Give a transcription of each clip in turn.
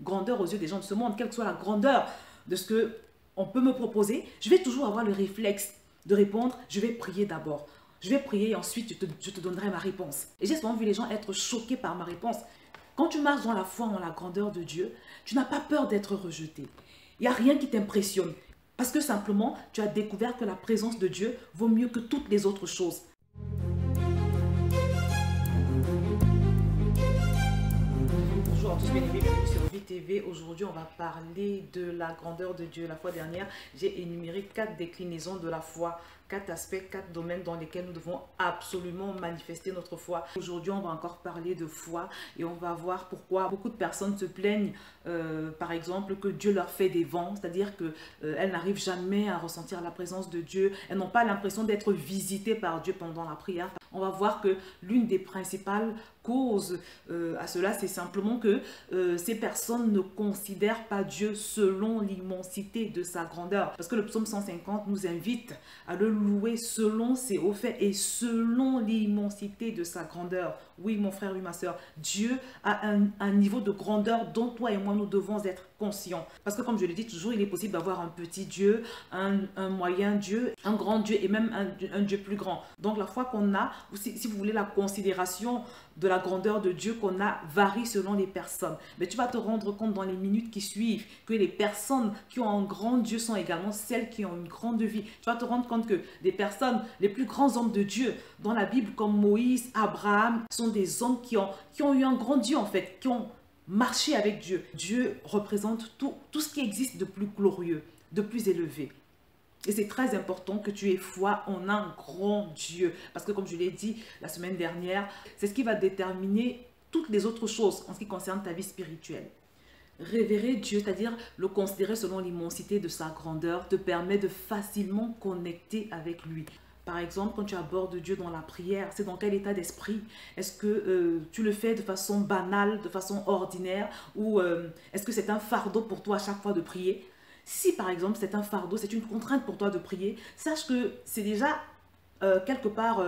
grandeur aux yeux des gens de ce monde, quelle que soit la grandeur de ce que on peut me proposer, je vais toujours avoir le réflexe de répondre, je vais prier d'abord. Je vais prier et ensuite je te donnerai ma réponse. Et j'ai souvent vu les gens être choqués par ma réponse. Quand tu marches dans la foi, en la grandeur de Dieu, tu n'as pas peur d'être rejeté. Il n'y a rien qui t'impressionne. Parce que simplement, tu as découvert que la présence de Dieu vaut mieux que toutes les autres choses. Bonjour à tous, bienvenue sur VTV. Aujourd'hui, on va parler de la grandeur de Dieu. La fois dernière, j'ai énuméré 4 déclinaisons de la foi, 4 aspects, 4 domaines dans lesquels nous devons absolument manifester notre foi. Aujourd'hui, on va encore parler de foi et on va voir pourquoi beaucoup de personnes se plaignent, par exemple, que Dieu leur fait des vents, c'est-à-dire qu'elles n'arrivent jamais à ressentir la présence de Dieu. Elles n'ont pas l'impression d'être visitées par Dieu pendant la prière. On va voir que l'une des principales causes à cela, c'est simplement que ces personnes ne considèrent pas Dieu selon l'immensité de sa grandeur. Parce que le psaume 150 nous invite à le louer selon ses hauts faits et selon l'immensité de sa grandeur. Oui, mon frère, oui, ma soeur, Dieu a un niveau de grandeur dont toi et moi, nous devons être conscients. Parce que comme je le dis toujours, il est possible d'avoir un petit Dieu, un moyen Dieu, un grand Dieu et même un Dieu plus grand. Donc la foi qu'on a, ou si vous voulez la considération de la grandeur de Dieu qu'on a varie selon les personnes. Mais tu vas te rendre compte dans les minutes qui suivent que les personnes qui ont un grand Dieu sont également celles qui ont une grande vie. Tu vas te rendre compte que des personnes, les plus grands hommes de Dieu dans la Bible comme Moïse, Abraham, sont des hommes qui ont eu un grand Dieu en fait, qui ont marché avec Dieu. Dieu représente tout ce qui existe de plus glorieux, de plus élevé. Et c'est très important que tu aies foi en un grand Dieu. Parce que comme je l'ai dit la semaine dernière, c'est ce qui va déterminer toutes les autres choses en ce qui concerne ta vie spirituelle. Révérer Dieu, c'est-à-dire le considérer selon l'immensité de sa grandeur, te permet de facilement connecter avec lui. Par exemple, quand tu abordes Dieu dans la prière, c'est dans quel état d'esprit? Est-ce que tu le fais de façon banale, de façon ordinaire? Ou est-ce que c'est un fardeau pour toi à chaque fois de prier? Si par exemple c'est un fardeau, c'est une contrainte pour toi de prier, sache que c'est déjà quelque part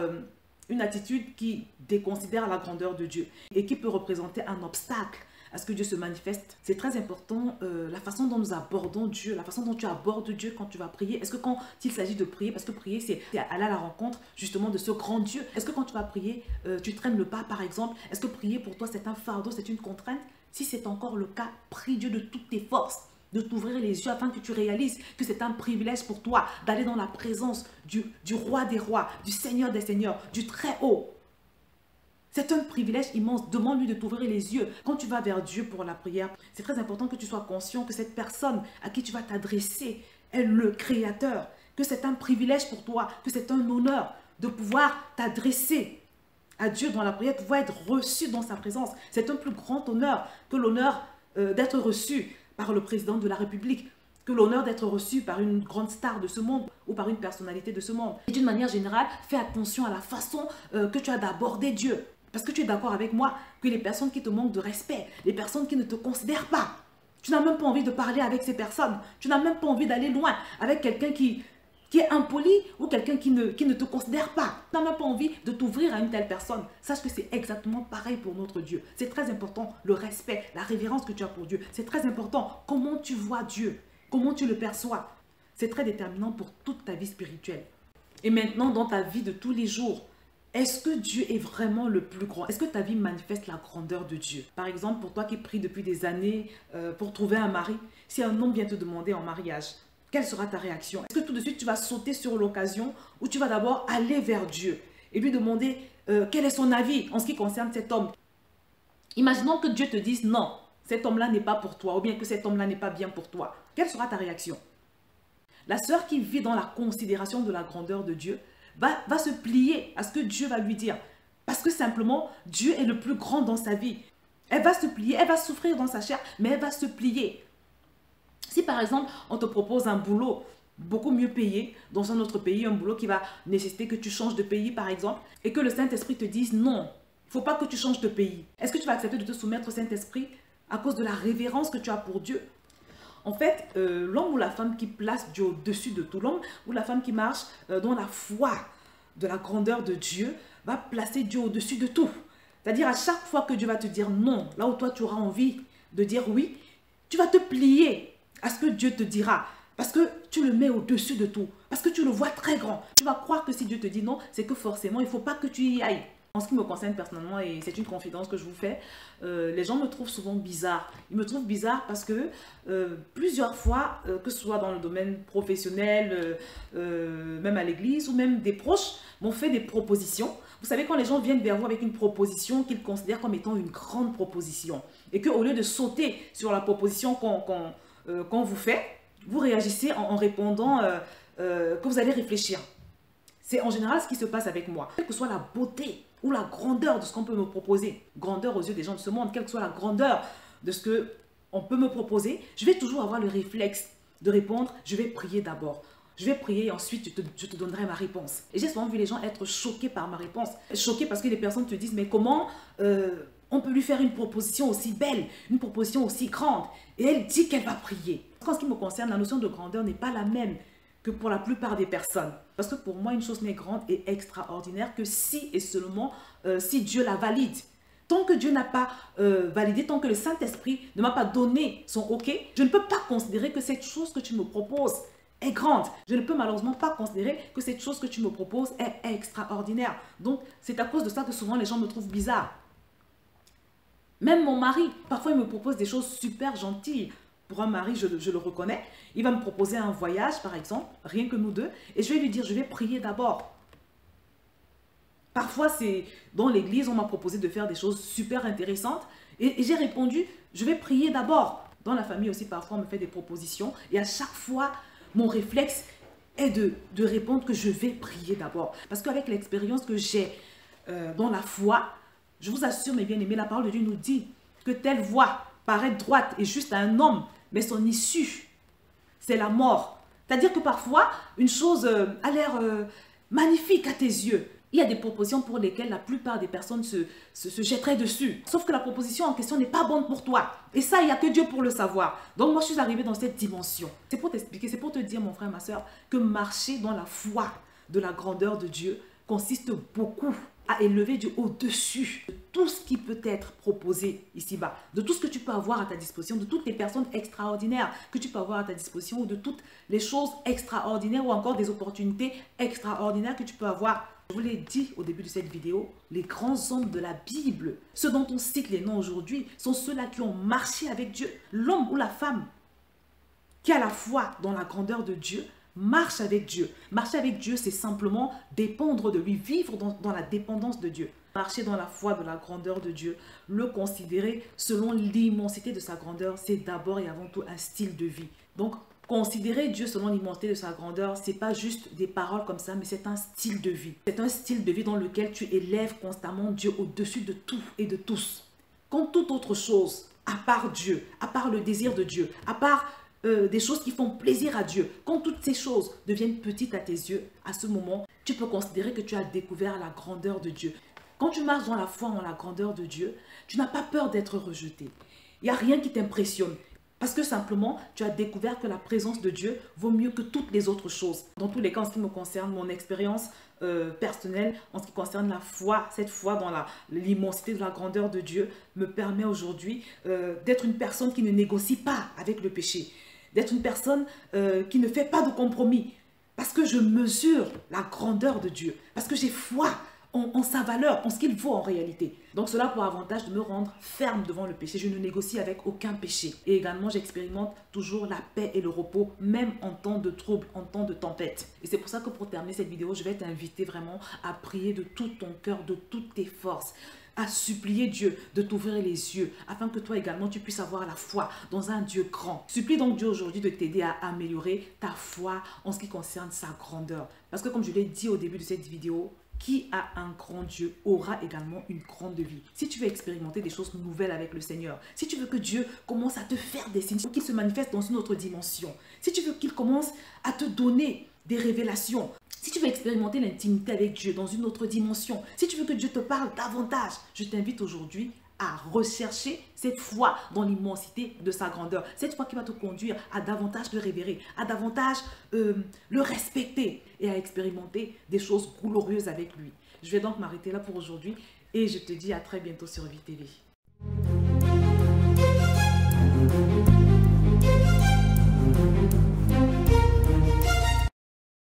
une attitude qui déconsidère la grandeur de Dieu et qui peut représenter un obstacle à ce que Dieu se manifeste. C'est très important la façon dont nous abordons Dieu, la façon dont tu abordes Dieu quand tu vas prier. Est-ce que quand il s'agit de prier, parce que prier c'est aller à la rencontre justement de ce grand Dieu, est-ce que quand tu vas prier, tu traînes le pas par exemple? Est-ce que prier pour toi c'est un fardeau, c'est une contrainte? Si c'est encore le cas, prie Dieu de toutes tes forces de t'ouvrir les yeux afin que tu réalises que c'est un privilège pour toi d'aller dans la présence du roi des rois, du Seigneur des seigneurs, du très haut. C'est un privilège immense. Demande-lui de t'ouvrir les yeux. Quand tu vas vers Dieu pour la prière, c'est très important que tu sois conscient que cette personne à qui tu vas t'adresser est le Créateur, que c'est un privilège pour toi, que c'est un honneur de pouvoir t'adresser à Dieu dans la prière, de pouvoir être reçu dans sa présence. C'est un plus grand honneur que l'honneur d'être reçu par le président de la République, que l'honneur d'être reçu par une grande star de ce monde ou par une personnalité de ce monde. Et d'une manière générale, fais attention à la façon que tu as d'aborder Dieu. Parce que tu es d'accord avec moi que les personnes qui te manquent de respect, les personnes qui ne te considèrent pas, tu n'as même pas envie de parler avec ces personnes, tu n'as même pas envie d'aller loin avec quelqu'un qui est impoli ou quelqu'un qui ne te considère pas. Tu n'as même pas envie de t'ouvrir à une telle personne. Sache que c'est exactement pareil pour notre Dieu. C'est très important le respect, la révérence que tu as pour Dieu. C'est très important comment tu vois Dieu, comment tu le perçois. C'est très déterminant pour toute ta vie spirituelle. Et maintenant, dans ta vie de tous les jours, est-ce que Dieu est vraiment le plus grand? Est-ce que ta vie manifeste la grandeur de Dieu? Par exemple, pour toi qui pries depuis des années pour trouver un mari, si un homme vient te demander en mariage, quelle sera ta réaction? Est-ce que tout de suite tu vas sauter sur l'occasion ou tu vas d'abord aller vers Dieu et lui demander quel est son avis en ce qui concerne cet homme? Imaginons que Dieu te dise non, cet homme-là n'est pas pour toi ou bien que cet homme-là n'est pas bien pour toi. Quelle sera ta réaction? La sœur qui vit dans la considération de la grandeur de Dieu va se plier à ce que Dieu va lui dire. Parce que simplement, Dieu est le plus grand dans sa vie. Elle va se plier, elle va souffrir dans sa chair, mais elle va se plier. Si par exemple, on te propose un boulot beaucoup mieux payé dans un autre pays, un boulot qui va nécessiter que tu changes de pays par exemple, et que le Saint-Esprit te dise non, il ne faut pas que tu changes de pays. Est-ce que tu vas accepter de te soumettre au Saint-Esprit à cause de la révérence que tu as pour Dieu? En fait, l'homme ou la femme qui place Dieu au-dessus de tout, l'homme ou la femme qui marche dans la foi de la grandeur de Dieu, va placer Dieu au-dessus de tout. C'est-à-dire à chaque fois que Dieu va te dire non, là où toi tu auras envie de dire oui, Tu vas te plier à ce que Dieu te dira. Parce que tu le mets au-dessus de tout. Parce que tu le vois très grand. Tu vas croire que si Dieu te dit non, c'est que forcément, il ne faut pas que tu y ailles. En ce qui me concerne personnellement, et c'est une confidence que je vous fais, les gens me trouvent souvent bizarre. Ils me trouvent bizarre parce que plusieurs fois, que ce soit dans le domaine professionnel, même à l'église ou même des proches, m'ont fait des propositions. Vous savez, quand les gens viennent vers vous avec une proposition qu'ils considèrent comme étant une grande proposition, et qu'au lieu de sauter sur la proposition qu'on vous fait, vous réagissez en répondant que vous allez réfléchir. C'est en général ce qui se passe avec moi. Quelle que soit la beauté ou la grandeur de ce qu'on peut me proposer, grandeur aux yeux des gens de ce monde, quelle que soit la grandeur de ce qu'on peut me proposer, je vais toujours avoir le réflexe de répondre, je vais prier d'abord. Je vais prier et ensuite je te donnerai ma réponse. Et j'ai souvent vu les gens être choqués par ma réponse. Choqués parce que les personnes te disent, mais comment on peut lui faire une proposition aussi belle, une proposition aussi grande? Et elle dit qu'elle va prier. En ce qui me concerne, la notion de grandeur n'est pas la même que pour la plupart des personnes. Parce que pour moi, une chose n'est grande et extraordinaire que si et seulement si Dieu la valide. Tant que Dieu n'a pas validé, tant que le Saint-Esprit ne m'a pas donné son OK, je ne peux pas considérer que cette chose que tu me proposes est grande. Je ne peux malheureusement pas considérer que cette chose que tu me proposes est extraordinaire. Donc, c'est à cause de ça que souvent les gens me trouvent bizarre. Même mon mari, parfois il me propose des choses super gentilles. Pour un mari, je le reconnais. Il va me proposer un voyage, par exemple, rien que nous deux. Et je vais lui dire, je vais prier d'abord. Parfois, c'est dans l'église, on m'a proposé de faire des choses super intéressantes. Et j'ai répondu, je vais prier d'abord. Dans la famille aussi, parfois, on me fait des propositions. Et à chaque fois, mon réflexe est de répondre que je vais prier d'abord. Parce qu'avec l'expérience que j'ai dans la foi, je vous assure, mes bien-aimés, la parole de Dieu nous dit que telle voie paraît droite et juste à un homme, mais son issue, c'est la mort. C'est-à-dire que parfois, une chose a l'air magnifique à tes yeux. Il y a des propositions pour lesquelles la plupart des personnes se jetteraient dessus. Sauf que la proposition en question n'est pas bonne pour toi. Et ça, il n'y a que Dieu pour le savoir. Donc moi, je suis arrivée dans cette dimension. C'est pour t'expliquer, c'est pour te dire, mon frère, ma soeur, que marcher dans la foi de la grandeur de Dieu consiste beaucoup à élever Dieu au-dessus de tout ce qui peut être proposé ici-bas, de tout ce que tu peux avoir à ta disposition, de toutes les personnes extraordinaires que tu peux avoir à ta disposition, ou de toutes les choses extraordinaires, ou encore des opportunités extraordinaires que tu peux avoir. Je vous l'ai dit au début de cette vidéo, les grands hommes de la Bible, ceux dont on cite les noms aujourd'hui, sont ceux-là qui ont marché avec Dieu. L'homme ou la femme qui a la foi dans la grandeur de Dieu, marche avec Dieu. Marcher avec Dieu, c'est simplement dépendre de lui, vivre dans la dépendance de Dieu. Marcher dans la foi de la grandeur de Dieu, le considérer selon l'immensité de sa grandeur, c'est d'abord et avant tout un style de vie. Donc, considérer Dieu selon l'immensité de sa grandeur, c'est pas juste des paroles comme ça, mais c'est un style de vie. C'est un style de vie dans lequel tu élèves constamment Dieu au-dessus de tout et de tous. Quand toute autre chose, à part Dieu, à part le désir de Dieu, à part des choses qui font plaisir à Dieu, quand toutes ces choses deviennent petites à tes yeux, à ce moment, tu peux considérer que tu as découvert la grandeur de Dieu. Quand tu marches dans la foi en la grandeur de Dieu, tu n'as pas peur d'être rejeté. Il n'y a rien qui t'impressionne. Parce que simplement, tu as découvert que la présence de Dieu vaut mieux que toutes les autres choses. Dans tous les cas, en ce qui me concerne, mon expérience personnelle, en ce qui concerne la foi, cette foi dans l'immensité de la grandeur de Dieu, me permet aujourd'hui d'être une personne qui ne négocie pas avec le péché. D'être une personne qui ne fait pas de compromis. Parce que je mesure la grandeur de Dieu. Parce que j'ai foi en sa valeur, en ce qu'il vaut en réalité. Donc cela pour avantage de me rendre ferme devant le péché. Je ne négocie avec aucun péché. Et également, j'expérimente toujours la paix et le repos, même en temps de trouble, en temps de tempête. Et c'est pour ça que pour terminer cette vidéo, je vais t'inviter vraiment à prier de tout ton cœur, de toutes tes forces, à supplier Dieu de t'ouvrir les yeux, afin que toi également tu puisses avoir la foi dans un Dieu grand. Supplie donc Dieu aujourd'hui de t'aider à améliorer ta foi en ce qui concerne sa grandeur. Parce que comme je l'ai dit au début de cette vidéo, qui a un grand Dieu aura également une grande vie. Si tu veux expérimenter des choses nouvelles avec le Seigneur, si tu veux que Dieu commence à te faire des signes, qu'il se manifeste dans une autre dimension, si tu veux qu'il commence à te donner des révélations, si tu veux expérimenter l'intimité avec Dieu dans une autre dimension, si tu veux que Dieu te parle davantage, je t'invite aujourd'hui à rechercher cette foi dans l'immensité de sa grandeur. Cette foi qui va te conduire à davantage le révérer, à davantage le respecter et à expérimenter des choses glorieuses avec lui. Je vais donc m'arrêter là pour aujourd'hui et je te dis à très bientôt sur VTV.